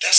10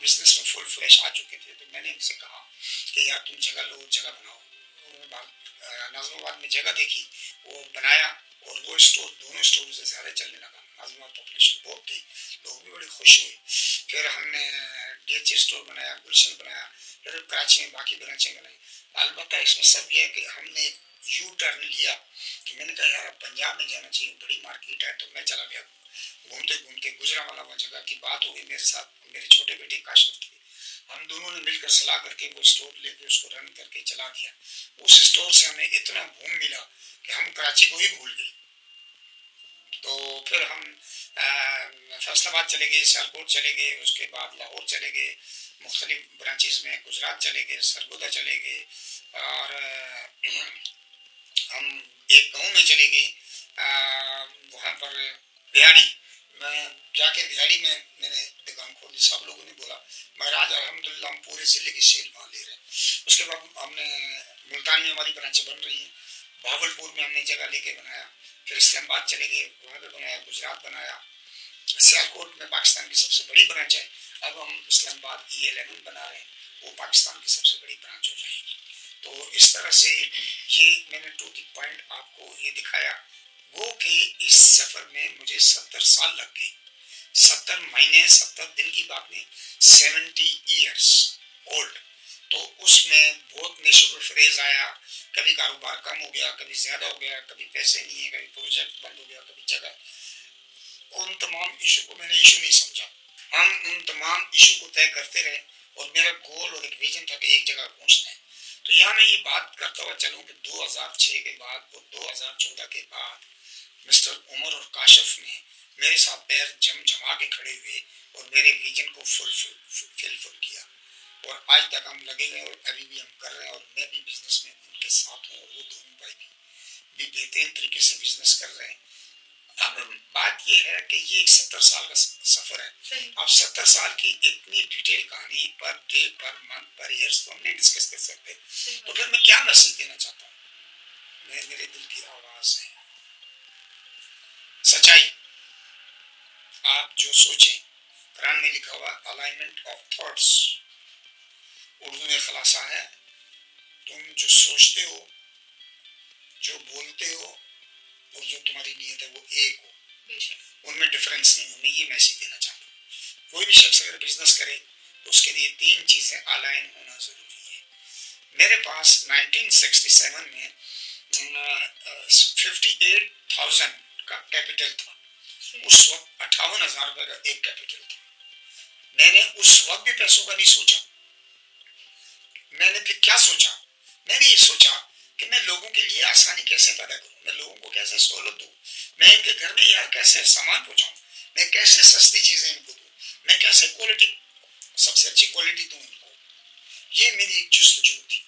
business میں فل flash آ چکے تھے. تو میں نے ان سے کہا کہ یار تم جگہ لو, جگہ بناؤ. انہوں نے ناظم آباد میں جگہ دیکھی, وہ بنایا, اور وہ اسٹور دونوں اسٹور سے زیادہ چلنے لگا. ناظم آباد پاپولیشن بہت تھی, لوگ بھی بڑے خوش ہوئے. پھر ہم نے ڈی ایچ اسٹور بنایا, گلشن بنایا, پھر کراچی میں باقی برانچیں بنائی. البتہ اس میں سب یہ ہے کہ ہم نے یو ٹرن لیا کہ میں نے کہا یار پنجاب میں جانا چاہیے, بڑی مارکیٹ ہے. تو میں چلا گیا گھومتے گھومتے. گجرانوالہ وہ جگہ کی بات ہو گئی میرے ساتھ, میرے چھوٹے بیٹے کاشف تھے, ہم دونوں نے مل کر صلاح کر کے وہ اسٹور لے کے اس کو رن کر کے چلا دیا. اس اسٹور سے ہمیں اتنا گھوم ملا کہ ہم کراچی کو ہی بھول گئے. تو پھر ہم فیصل آباد چلے گئے, سیالکوٹ چلے گئے, اس کے بعد لاہور چلے گئے, مختلف برانچیز میں گجرات چلے گئے, سرگودا چلے گئے, اور ہم ایک گاؤں میں چلے گئے وہاں پر بہاڑی. میں جا کے بہاڑی میں نے دکان کھولی. سب لوگوں نے بولا مگر آج الحمدللہ ہم پورے ضلع کی سیل وہاں لے رہے ہیں. اس کے بعد ہم نے ملتان میں ہماری برانچیں بن رہی ہیں, بہاولپور میں ہم نے جگہ لے کے بنایا, پھر اسلام آباد چلے گئے, وہاں پہ بنایا, گجرات بنایا, سیالکوٹ میں پاکستان کی سب سے بڑی برانچ ہے. اب ہم اسلام آباد E11 بنا رہے ہیں, وہ پاکستان کی سب سے بڑی برانچ ہو جائے گی. تو اس طرح سے یہ میں نے ٹو دی پوائنٹ آپ کو یہ دکھایا. وہ کہ اس سفر میں مجھے 70 سال لگ گئے, 70 مہینے, 70 دن کی بات نہیں, 70 ایئرس اولڈ. تو اس میں بہت نیشو و فریز آیا, کبھی کاروبار کم ہو گیا, کبھی زیادہ ہو گیا, کبھی پیسے نہیں ہیں, کبھی پروجیکٹ بند ہو گیا, کبھی جگہ. ان تمام ایشو کو میں نے ایشو نہیں سمجھا. ہم ان تمام ایشو کو طے کرتے رہے, اور میرا گول اور ایک ویژن تھا کہ ایک جگہ پہنچنا ہے. تو یہاں میں یہ بات کرتا ہوا چلوں کہ 2006 کے بعد اور 2014 کے بعد مسٹر عمر اور کاشف نے میرے ساتھ پیر جما کے کھڑے ہوئے اور میرے ویژن کو فل کیا. اور آج تک ہم لگے ہوئے, اور ابھی بھی ہم کر رہے ہیں, اور میں بھی بزنس میں ان کے ساتھ ہوں, اور وہ دونوں بھائی بھی بہترین طریقے سے بزنس کر رہے ہیں. اب بات یہ ہے کہ یہ ایک 70 سال کا سفر ہے. اب 70 سال کی اتنی ڈیٹیل کہانی پر ڈے, پر منتھ, پر ایئرس تو ہم نہیں ڈسکس کر سکتے. تو پھر میں کیا میسج دینا چاہتا ہوں, میرے دل کی آواز ہے سچائی. آپ جو سوچیں, قرآن میں لکھا ہوا الائنمنٹ آف تھاٹس, اردو میں خلاصہ ہے, تم جو سوچتے ہو, جو بولتے ہو, اور جو تمہاری نیت ہے وہ ایک ہو, ان میں ڈفرینس نہیں. میں یہ میسج دینا چاہتا ہوں. کوئی بھی شخص اگر بزنس کرے تو اس کے لیے 3 چیزیں الائن ہونا ضروری ہے. میرے پاس 1967 میں 58,000 کا کیپٹل تھا. اس وقت 58,000 روپے کا ایک کیپٹل تھا. میں نے اس وقت بھی پیسوں کا نہیں سوچا. میں نے پھر کیا سوچا, میں نے یہ سوچا کہ میں لوگوں کے لیے آسانی کیسے پیدا کروں, میں لوگوں کو کیسے سہولت دوں, میں ان کے گھر میں یار کیسے سامان پہنچاؤں, میں کیسے سستی چیزیں ان کو دوں, میں کیسے کوالٹی, سب سے اچھی کوالٹی دوں ان کو. یہ میری ایک جستجو تھی,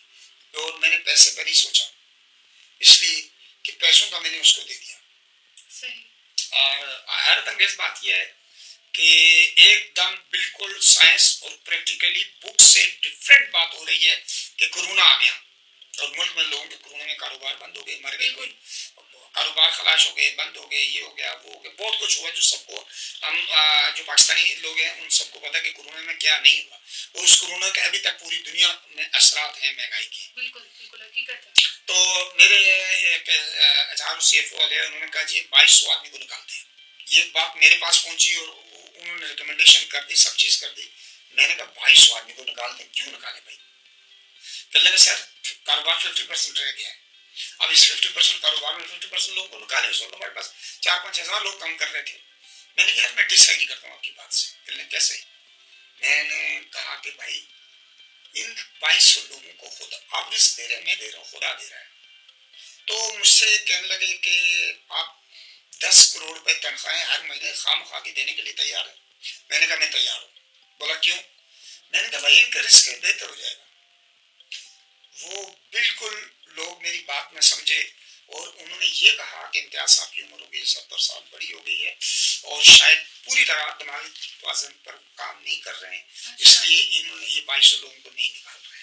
اور میں نے پیسے پر نہیں سوچا, اس لیے کہ پیسوں کا میں نے اس کو دے دیا. اور حیرت انگیز بات یہ ہے کہ ایک دم بالکل سائنس اور پریکٹیکلی بک سے ڈفرینٹ بات ہو رہی ہے کہ کورونا آ گیا, اور ملک میں لوگوں کے کورونا میں کاروبار بند ہو گئے, مر گئے, کوئی کاروبار خلاش ہو گئے, بند ہو گئے, یہ ہو گیا, وہ ہو گیا, بہت کچھ ہوا جو سب کو, ہم جو پاکستانی لوگ ہیں ان سب کو پتا کہ کورونا میں کیا نہیں ہوا, اور اس کورونا کے ابھی تک پوری دنیا میں اثرات ہیں مہنگائی کے. بالکل بالکل حقیقت ہے. تو میرے ایک CFO والے انہوں نے کہا جی 2200 آدمی کو نکالتے ہیں. یہ بات میرے پاس پہنچی اور انہوں نے ریکمنڈیشن کر دی, سب چیز کر دی. میں نے کہا 2200 آدمی کو نکالتے ہیں, کیوں نکالے بھائی؟ پہلے میں سر کاروبار 50% رہ گیا ہے, اب اس 50% کاروبار میں 50% لوگوں کو نکالے. اس وقت ہمارے پاس 4-5 ہزار لوگ کام کر رہے تھے. میں نے کہا یار میں ڈس ایگری کرتا ہوں آپ کی بات سے. پہلے کیسے؟ میں نے کہا کہ بھائی ان 2200 لوگوں کو خود آپ رزق دے رہے ہیں, میں دے رہا ہوں, خدا دے رہا ہے. تو مجھ سے کہنے لگے کہ آپ 10 کروڑ روپے تنخواہیں ہر مہینے خام خواہ کی دینے کے لیے تیار ہیں. میں نے کہا میں تیار ہوں. بولا کیوں؟ میں نے کہا بھائی ان کا رزق بہتر ہو جائے گا. وہ بالکل لوگ میری بات میں سمجھے, اور انہوں نے یہ کہا کہ امتیاز صاحب کی عمر ہو گئی 70 سال, بڑی ہو گئی ہے, اور شاید پوری طرح دماغی توازن پر کام نہیں کر رہے ہیں, اس لیے انہوں نے یہ 2200 لوگوں کو نہیں نکال رہے ہیں.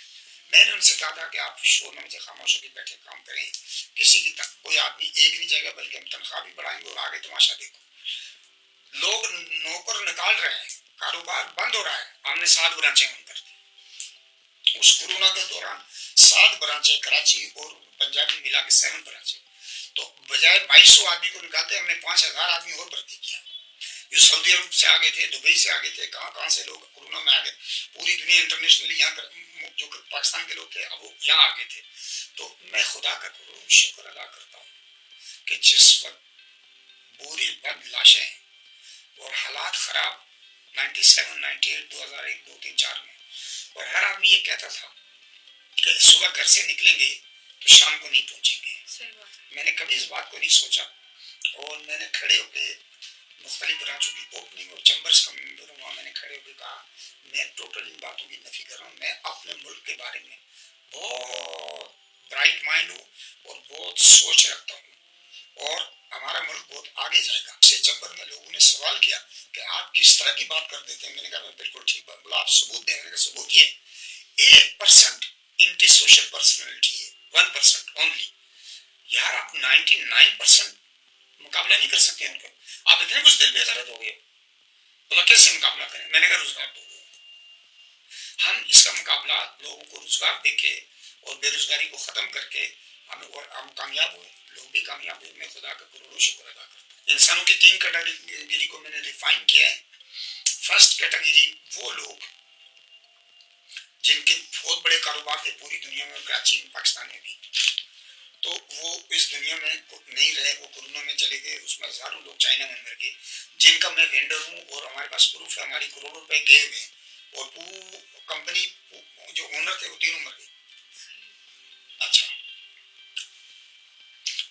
میں نے ان سے کہا تھا کہ آپ شور میں مجھے خاموش ہو کے بیٹھے کام کریں, کسی کی کوئی آدمی ایک نہیں جائے گا, بلکہ ہم تنخواہ بھی بڑھائیں گے اور آگے تماشا دیکھو. لوگ نوکر نکال رہے ہیں, کاروبار بند ہو رہا ہے. ہم نے 7 برانچیں بند کر دی اس کورونا کے دوران. 7 برانچیں کراچی اور پنجاب میں ملا کے 7 برانچیں. تو بجائے 2200 آدمی کو نکالتے ہم نے 5000 آدمی اور بھرتی کیا. جو سعودی عرب سے آگے تھے, دبئی سے آگے تھے, کہاں سے لوگ کورونا میں آگے. پوری دنیا انٹرنیشنلی یہاں جو پاکستان کے لوگ تھے اب وہ یہاں آگے تھے. تو میں خدا کا شکر ادا کرتا ہوں کہ جس وقت بوری بند لاشیں اور حالات خراب 97, 98, 2001, 2, 3, 4 میں, اور ہر آدمی یہ کہتا تھا کہ صبح گھر سے نکلیں گے تو شام کو نہیں پہنچیں گے. میں نے کبھی اس بات کو نہیں سوچا, اور میں نے کھڑے ہو کے مختلف برانچوں کی اوپننگ اور چیمبرز کا ممبر ہوں, میں نے کھڑے ہو کے کہا میں ٹوٹل ان باتوں کی نفی کر رہا ہوں. میں اپنے ملک کے بارے میں بہت برائٹ مائنڈ ہوں اور بہت سوچ رکھتا ہوں, اور ہمارا ملک بہت آگے جائے گا. اسے چیمبر میں لوگوں نے سوال کیا کہ آپ کس طرح کی بات کر دیتے ہیں. میں نے کہا میں بالکل ٹھیک بات بولا, آپ ثبوت دیں. میں نے کہا ثبوت یہ 1% اینٹی سوشل پرسنالٹی ہے, 1% اونلی. یار آپ 99% مقابلہ نہیں کر سکتے ان کو. آپ اتنے کچھ دل بے غیرت ہو گئے, بولا کیسے مقابلہ کریں. میں نے کہا روزگار دو. ہم اس کا مقابلہ لوگوں کو روزگار دے کے اور بے روزگاری کو ختم کر کے ہم کامیاب ہوئے, لوگ بھی کامیاب ہوئے. میں خدا کا کروڑوں شکر ادا کرتا ہوں. انسانوں کی 3 کیٹیگری کو میں نے ریفائن کیا ہے. فرسٹ کیٹیگری وہ لوگ جن کے بہت بڑے کاروبار تھے پوری دنیا میں, کراچی میں, پاکستان میں بھی, تو وہ اس دنیا میں نہیں رہے, وہ کورونا میں چلے گئے. اس میں ہزاروں لوگ چائنا میں مر گئے, جن کا میں وینڈر ہوں اور ہمارے پاس پروف ہے. ہماری کروڑوں روپے گئے ہوئے ہیں, اور پوری کمپنی جو اونر تھے وہ تینوں مر گئے. اچھا,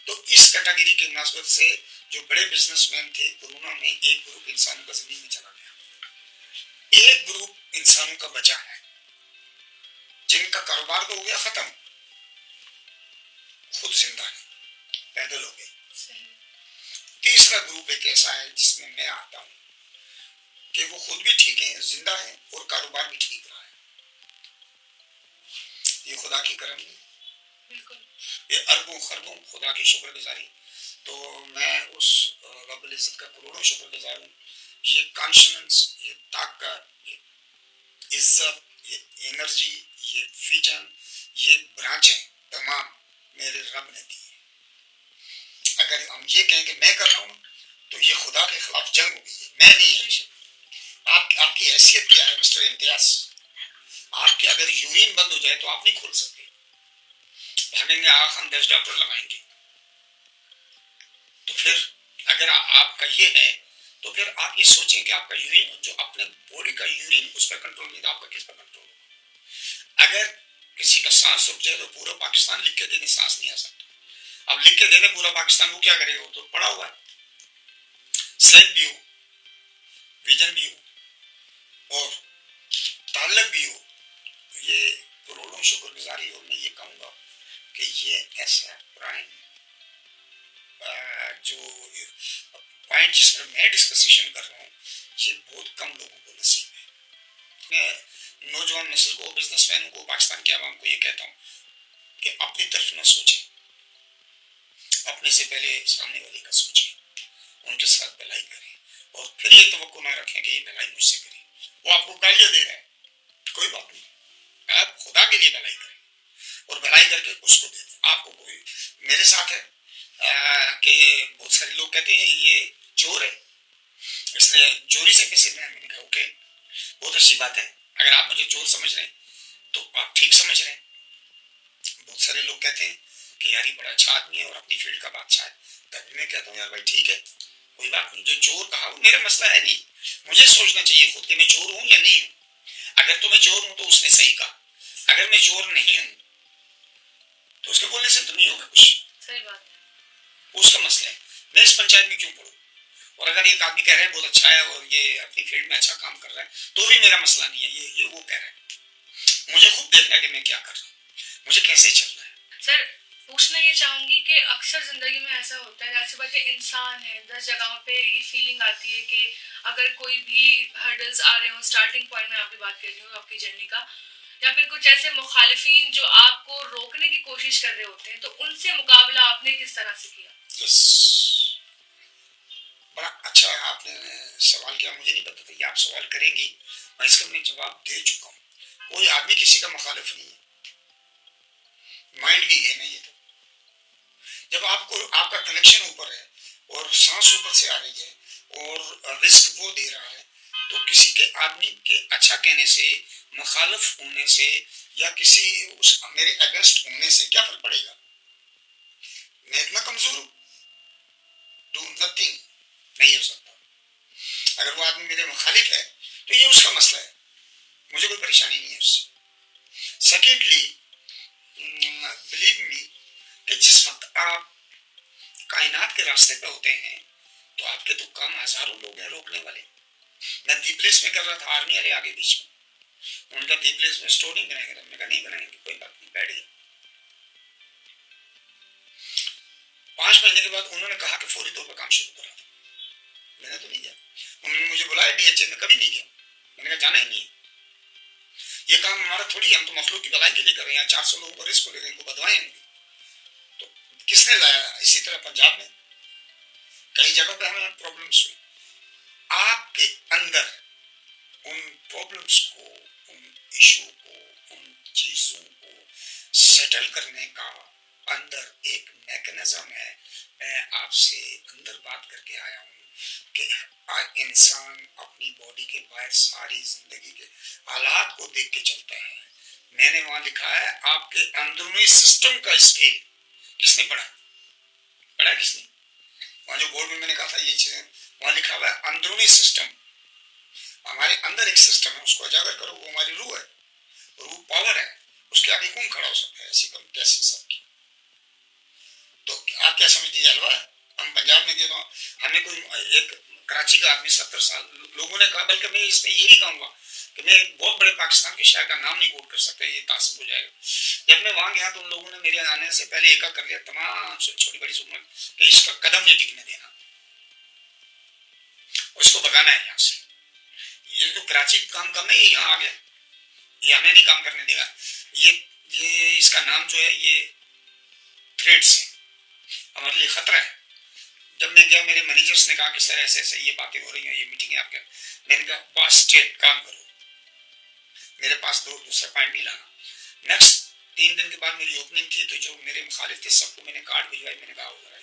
تو اس کیٹیگری کی مناسبت سے جو بڑے بزنس مین تھے, کورونا میں ایک گروپ انسانوں کا زمین میں چلا گیا, ایک گروپ انسانوں کا بچا ہے جن کا کاروبار تو ہو گیا ختم, خود زندہ ہے, پیدل ہو گئے. تیسرا گروپ ایک ایسا ہے جس میں میں آتا ہوں کہ وہ خود بھی ٹھیک ہیں, زندہ ہیں, اور کاروبار بھی ٹھیک رہا ہے. یہ خدا کی کرم ہے, یہ اربوں خربوں خدا کی شکر گزاری. تو میں اس رب العزت کا کروڑوں شکر گزار ہوں. یہ کانشنس, یہ طاقت, یہ عزت, یہ انرجی, یہ ویژن, یہ برانچیں تمام میرے رب نے دی. اگر ہم یہ کہیں کہ میں کر رہا ہوں تو یہ خدا کے خلاف جنگ ہو گئی ہے, میں نہیں. آپ کی حیثیت کیا ہے مسٹر امتیاز؟ آپ کے اگر یورین بند ہو جائے تو آپ نہیں کھول سکتے. بھاگیں گے آخ ہم 10 ڈاکٹر لگائیں گے. تو پھر اگر آپ کا یہ ہے تو پھر آپ یہ سوچیں کہ آپ کا یورین, جو اپنے باڈی کا یورین اس پر کنٹرول نہیں, تو آپ کا کس پر کنٹرول ہوگا؟ اگر کسی کا سانس رک جائے تو پورا پاکستان لکھ کے دے دیں سانس نہیں آ سکتا. اب لکھ کے دے دیں پورا پاکستان, وہ کیا کرے گا؟ وہ تو پڑا ہوا ہے. صحت بھی ہو, ویژن بھی ہو, اور تعلق بھی ہو. یہ کروڑوں شکر گزاری. اور میں یہ کہوں گا کہ یہ ایسا پرائم جو پوائنٹ جس پر میں ڈسکسیشن کر رہا ہوں, یہ بہت کم لوگوں کو نصیب ہے. میں نوجوان نسل کو, بزنس مینوں کو, پاکستان کے عوام کو یہ کہتا ہوں کہ اپنی طرف نہ سوچیں, اپنے سے پہلے سامنے والے کا سوچیں, ان کے ساتھ بھلائی کریں, اور پھر یہ توقع نہ رکھیں کہ یہ بھلائی مجھ سے کرے. وہ آپ کو گالیاں دے رہا ہے, کوئی بات نہیں, آپ خدا کے لیے بھلائی کریں اور بھلائی کر کے اس کو دے دیں. آپ کو کوئی میرے ساتھ ہے کہ بہت سارے لوگ کہتے ہیں یہ چور ہے, اس نے چوری سے پیسے بنائے. میں نے کہا اوکے, بہت اچھی بات ہے, اگر آپ مجھے چور سمجھ رہے ہیں تو آپ ٹھیک سمجھ رہے ہیں. بہت سارے لوگ کہتے ہیں کہ یار یہ بڑا اچھا آدمی ہے اور اپنی فیلڈ کا بادشاہ ہے. تبھی میں کہتا ہوں یار بھائی ٹھیک ہے, کوئی بات نہیں. جو چور کہا وہ میرا مسئلہ ہے نہیں, مجھے سوچنا چاہیے خود کہ میں چور ہوں یا نہیں ہوں. اگر تو میں چور ہوں تو اس نے صحیح کہا, اگر میں چور نہیں ہوں تو اس کے بولنے سے تو نہیں ہوگا کچھ. صحیح بات ہے, اس کا مسئلہ ہے. میں اس پنچایت میں کیوں پڑھوں؟ اور اگر ایک آدمی کہہ رہا ہے بہت اچھا ہے اور یہ اپنی فیلڈ میں اچھا کام کر رہا ہے تو بھی میرا مسئلہ نہیں ہے. یہ وہ کہہ رہا ہے, مجھے خود دیکھنا ہے کہ میں کیا کر رہا ہوں, مجھے کیسے چلنا ہے. سر پوچھنا یہ چاہوں گی کہ اکثر زندگی میں ایسا ہوتا ہے, جیسے بات انسان ہے 10 جگہوں پہ یہ فیلنگ آتی ہے کہ اگر کوئی بھی ہرڈلز آ رہے ہوں, اسٹارٹنگ پوائنٹ میں آپ کی بات کر رہی ہوں آپ کی جرنی کا, یا پھر کچھ ایسے مخالفین جو آپ کو روکنے کی کوشش کر رہے ہوتے ہیں, تو ان سے مقابلہ آپ نے کس طرح سے کیا؟ بڑا اچھا آپ نے سوال کیا, مجھے نہیں پتا تھا کہ آپ سوال کریں گی, میں اس کا میں جواب دے چکا ہوں. کوئی آدمی کسی کا مخالف نہیں ہے, مائنڈ بھی ہے نا یہ. تو جب آپ کو آپ کا کنیکشن اوپر ہے اور سانس اوپر سے آ رہی ہے اور رزق وہ دے رہا ہے, تو کسی کے آدمی کے اچھا کہنے سے, مخالف ہونے سے, یا کسی میرے اگینسٹ ہونے سے کیا فرق پڑے گا؟ میں اتنا کمزور ہوں, ڈو نتھنگ نہیں ہو سکتا. اگر وہ آدمی میرے مخالف ہے تو یہ اس کا مسئلہ ہے, مجھے کوئی پریشانی نہیں ہے اس سے. سیکنڈلی, بلیو می کہ جس وقت آپ کائنات کے راستے پہ ہوتے ہیں تو آپ کے تو کام ہزاروں لوگ ہیں روکنے والے. میں دی پلیس میں کر رہا تھا, آرمی والے آگے بیچ میں, ان کا دی پلیس میں اسٹور نہیں بنائیں گے, ہم نے کہا نہیں بنائیں گے, کوئی بات نہیں, بیٹھ گئے. 5 مہینے کے بعد انہوں نے کہا کہ فوری طور پر کام شروع کرا تھا. میں نے تو نہیں کیا, انہوں نے مجھے بلایا ڈی ایچ اے میں, کبھی نہیں کیا. میں نے کہا جانا ہی نہیں ہے, یہ کام ہمارا تھوڑی ہے, ہم تو مخلوق کی بھلائی کے لیے کر رہے ہیں. 400 لوگوں کو رزق کو لے کے ان کو بدوائیں گے. تو کس نے لایا؟ اسی طرح پنجاب میں کئی جگہ پہ ہمیں پرابلمس ہوئی. آپ کے اندر ان پرابلمس کو, ان ایشو کو, ان چیزوں کو سیٹل کرنے کا اندر ایک میکنزم ہے. میں آپ سے اندر بات کر کے آیا ہوں کہ انسان اپنی باڈی کے باہر ساری زندگی کے حالات کو دیکھ کے چلتا ہے. میں نے وہاں لکھا ہے آپ کے اندرونی سسٹم کا اسکیل. کس نے پڑھا؟ پڑھا کس نے؟ وہاں جو بورڈ میں نے کہا تھا یہ چیزیں, وہاں لکھا ہوا ہے اندرونی سسٹم. ہمارے اندر ایک سسٹم ہے, اس کو اجاگر کرو, وہ ہماری روح ہے. روح پاور ہے, اس کے آگے کون کھڑا ہو سکتا ہے ایسی کم کیسے سب کی؟ تو آپ کیا سمجھتے ہیں حلوہ ہے؟ ہم پنجاب میں گئے تو ہمیں کوئی ایک کراچی کا آدمی 70 سال, لوگوں نے کہا, بلکہ میں اس میں یہ بھی کہوں گا کہ میں ایک بہت بڑے پاکستان کے شاعر کا نام نہیں کوٹ کر سکتا, یہ تعصب ہو جائے گا. جب میں وہاں گیا تو ان لوگوں نے میرے آنے سے پہلے ایکا کر لیا تمام چھوٹی بڑی عمر کہ اس کا قدم نہیں ٹکنے دینا, اس کو بگانا ہے یہاں سے. یہ تو کراچی کام کرنا ہے, یہ یہاں آ گیا, یہ ہمیں نہیں کام کرنے دے گا. یہ اس کا نام جو ہے یہ تھریٹس ہے, ہمارے لیے خطرہ ہے. جب میں گیا میرے مینیجرس نے کہا کہ سر ایسے ایسے یہ باتیں ہو رہی ہیں, یہ میٹنگیں آپ کے, میں نے کہا باس اسٹیٹ کام کرو, میرے پاس دوسرا پوائنٹ نہیں لانا. نیکسٹ 3 دن کے بعد میری اوپننگ تھی, تو جو میرے مخالف تھے سب کو میں نے کارڈ بھجوائے. میں نے کہا ادھر آئے,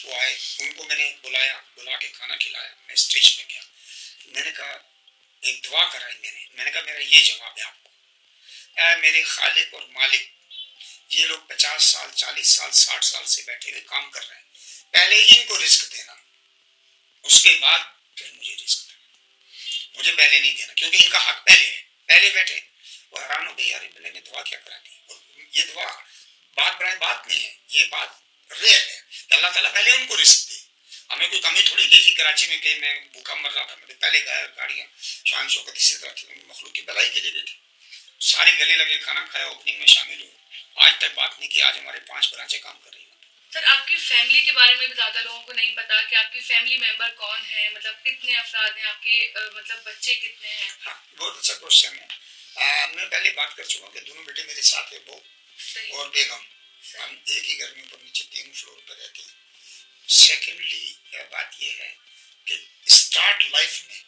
وہ آئے, ان کو میں نے بلایا, بلا کے کھانا کھلایا. میں اسٹیج پہ گیا, میں نے کہا ایک دعا کرائی. میں نے کہا میرا یہ جواب ہے آپ کو, اے میرے خالق اور مالک, یہ لوگ 50 سال 40 سال 60 سال سے بیٹھے ہوئے کام کر رہے ہیں, پہلے ان کو رزق دینا, اس کے بعد پھر مجھے رزق دینا. مجھے پہلے نہیں دینا, کیونکہ ان کا حق پہلے ہے. پہلے بیٹھے وہ حیران ہو گئے, یار میں نے دعا کیا کرا دی. اور یہ دعا بات برائے بات نہیں ہے, یہ بات ریئل ہے کہ اللہ تعالیٰ پہلے ان کو رزق دے. ہمیں کوئی کمی تھوڑی کی تھی کراچی میں کہ میں بھوکا مر رہا تھا, میں پہلے گاڑیاں شان شوکت اسی طرح تھی, مخلوق کی بھلائی کے لیے گئی تھی. سارے گلے لگے, کھانا کھایا, اوپننگ میں شامل ہوئے, آج تک بات نہیں کی. آج ہمارے 5 برانچیں کام کر رہی ہیں. سر آپ کی فیملی کے بارے میں بھی زیادہ لوگوں کو نہیں پتا کہ آپ کی فیملی ممبر کون ہیں, مطلب کتنے افراد ہیں آپ کے, مطلب بچے کتنے ہیں؟ ہاں بہت اچھا کوشچن ہے. میں پہلے بات کر چکا ہوں کہ دونوں بیٹے میرے ساتھ ہیں, بہو اور بیگم. ہم ایک ہی گھر میں اوپر نیچے 3 فلور پر رہتے ہیں. سیکنڈلی بات یہ ہے کہ اسٹارٹ لائف میں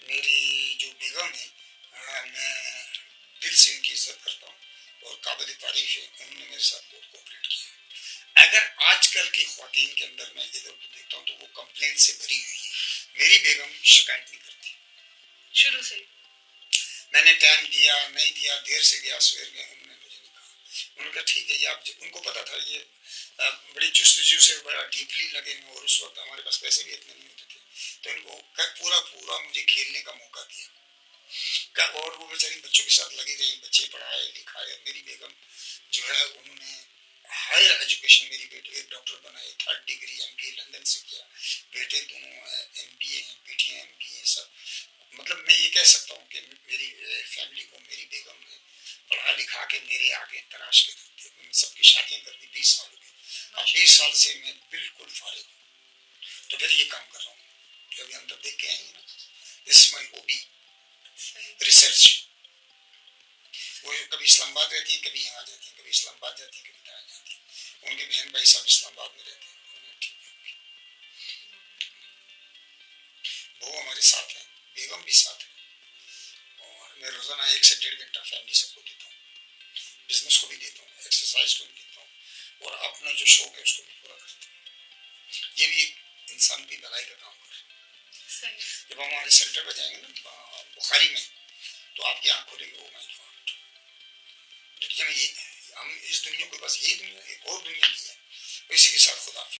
میری جو بیگم ہے, میں دل سے ان کی عزت کرتا ہوں اور قابل تعریف ہے, انہوں نے میرے ساتھ بہت کوآپریٹ کیا. اگر آج کل کی خواتین کے اندر میں ادھر ادھر دیکھتا ہوں تو وہ کمپلین سے بھری ہوئی ہے. میری بیگم شکایت نہیں کرتی شروع سے. میں نے ٹائم دیا نہیں دیا, دیر سے گیا سویر گیا, انہوں نے مجھے نہیں کہا. انہوں نے کہا ٹھیک ہے, یہ آپ, ان کو پتا تھا یہ بڑی جستجو سے بڑا ڈیپلی لگے ہیں, اور اس وقت ہمارے پاس پیسے بھی اتنے نہیں ہوتے تھے, تو ان کو پورا مجھے کھیلنے کا موقع دیا. اور وہ بیچاری بچوں کے ساتھ لگی رہی, بچے پڑھائے لکھائے. میری بیگم جو ہے انہوں نے ہائر ایجوکیشن, میری بیٹی ایک ڈاکٹر بنائے, 3rd ڈگری MBA لندن سے کیا, بیٹے دونوں MBA ہیں, بیٹیاں MBA ہیں سب. مطلب میں یہ کہہ سکتا ہوں کہ میری فیملی کو میری بیگم نے پڑھا لکھا کے میرے آگے تراش کے رکھ دیا. میں سب کی شادیاں کر دی, 20 سال ہو گئے. اب 20 سال سے میں بالکل فارغ ہوں, تو پھر یہ کام کر رہا ہوں. کبھی اندر دیکھ کے آئیں گے نا, دس مائی ہابی, ریسرچ. وہ کبھی اسلام آباد رہتی ہیں, کبھی یہاں جاتی ہیں, کبھی اسلام آباد جاتی ہیں, کبھی یہاں جاتی ہیں. ان کے بہن بھائی صاحب اسلام آباد میں رہتے ہیں. بہو ہمارے ساتھ ہیں, بیگم بھی ساتھ ہے, اور میں روزانہ 1 سے 1.5 گھنٹہ فیملی سب کو دیتا ہوں, بزنس کو بھی دیتا ہوں, ایکسرسائز کو بھی دیتا ہوں, اور اپنا جو شوق ہے اس کو بھی پورا کرتا ہوں. یہ بھی ایک انسان کی بھلائی کا کام کر رہا ہے. جب ہم ہمارے سینٹر پہ جائیں گے نا بخاری میں, تو آپ کی آنکھ کھولے گی, او مائی گاڈ, دنیا میں یہ, ہم اس دنیا کو بس یہی دنیا, ایک اور دنیا کی ہے, اسی کے ساتھ خدا